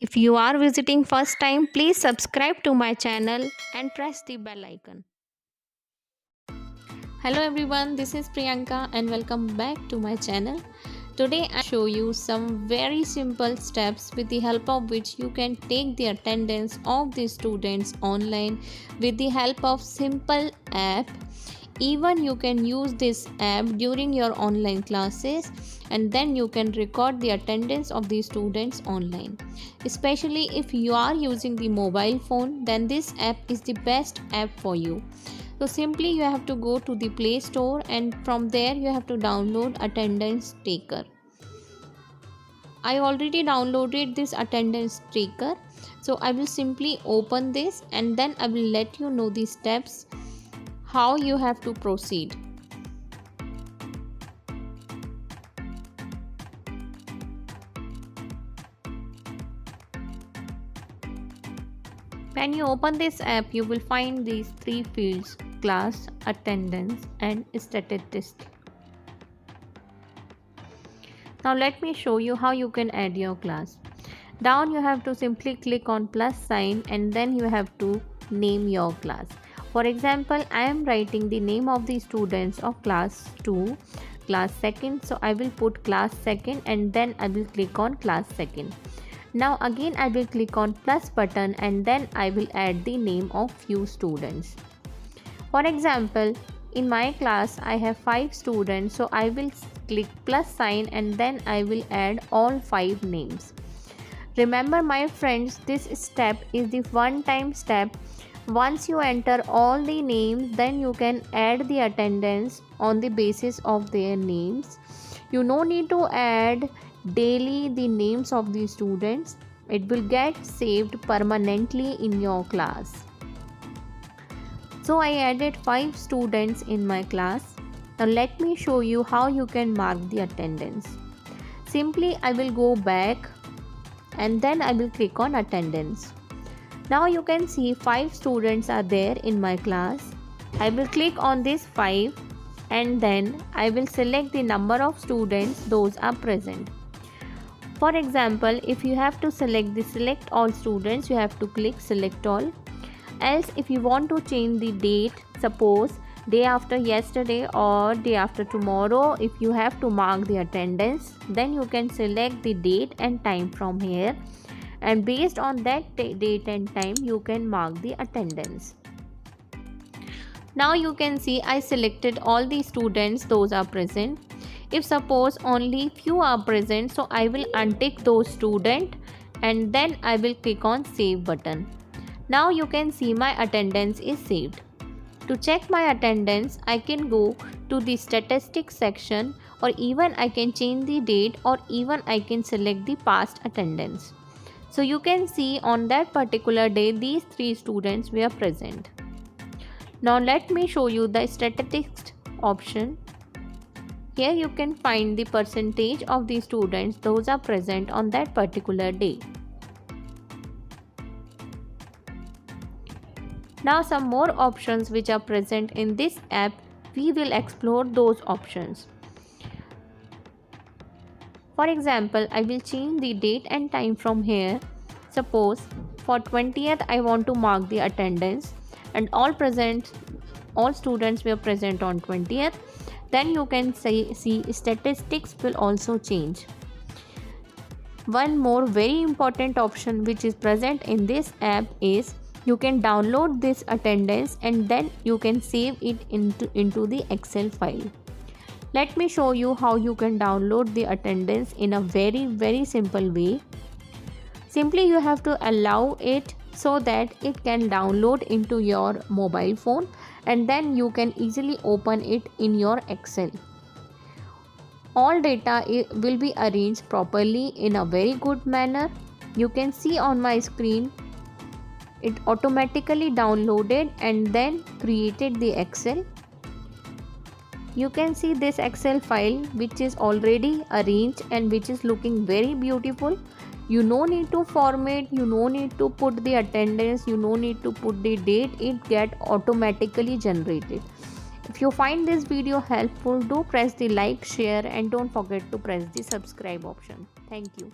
If you are visiting first time, please subscribe to my channel and press the bell icon. Hello everyone, this is Priyanka and welcome back to my channel. Today I show you some very simple steps with the help of which you can take the attendance of the students online with the help of simple app. Even you can use this app during your online classes and then you can record the attendance of the students online. Especially if you are using the mobile phone, then this app is the best app for you. So simply you have to go to the Play Store and from there you have to download attendance taker. I already downloaded this attendance taker. So I will simply open this and then I will let you know the steps how you have to proceed. When you open this app, you will find these three fields: class, attendance and statistics. Now let me show you how you can add your class. Down you have to simply click on plus sign and then you have to name your class. For example, I am writing the name of the students of class 2, class 2nd. So I will put class 2nd and then I will click on class 2nd. Now again I will click on plus button and then I will add the name of few students. For example, in my class I have 5 students, so I will click plus sign and then I will add all 5 names. Remember my friends, this step is the one-time step. Once you enter all the names, then you can add the attendance on the basis of their names. You no need to add daily the names of the students. It will get saved permanently in your class. So I added 5 students in my class. Now let me show you how you can mark the attendance. Simply I will go back and then I will click on attendance. Now you can see 5 students are there in my class. I will click on this 5 and then I will select the number of students those are present. For example, if you have to select all students, you have to click select all. Else if you want to change the date, suppose day after yesterday or day after tomorrow, if you have to mark the attendance, then you can select the date and time from here, and based on that date and time you can mark the attendance. Now you can see I selected all the students those are present. If suppose only few are present, so I will untick those students and then I will click on save button. Now you can see my attendance is saved. To check my attendance, I can go to the statistics section, or even I can change the date, or even I can select the past attendance. So you can see on that particular day these 3 students were present. Now let me show you the statistics option. Here you can find the percentage of the students those are present on that particular day. Now some more options which are present in this app, we will explore those options. For example, I will change the date and time from here. Suppose for 20th I want to mark the attendance and all students were present on 20th. Then you can see statistics will also change. One more very important option which is present in this app is you can download this attendance and then you can save it into the Excel file. Let me show you how you can download the attendance in a very simple way. Simply you have to allow it so that it can download into your mobile phone and then you can easily open it in your Excel. All data will be arranged properly in a very good manner. You can see on my screen it automatically downloaded and then created the Excel. You can see this Excel file which is already arranged and which is looking very beautiful. You no need to format, you no need to put the attendance, you no need to put the date, it get automatically generated. If you find this video helpful, do press the like, share and don't forget to press the subscribe option. Thank you.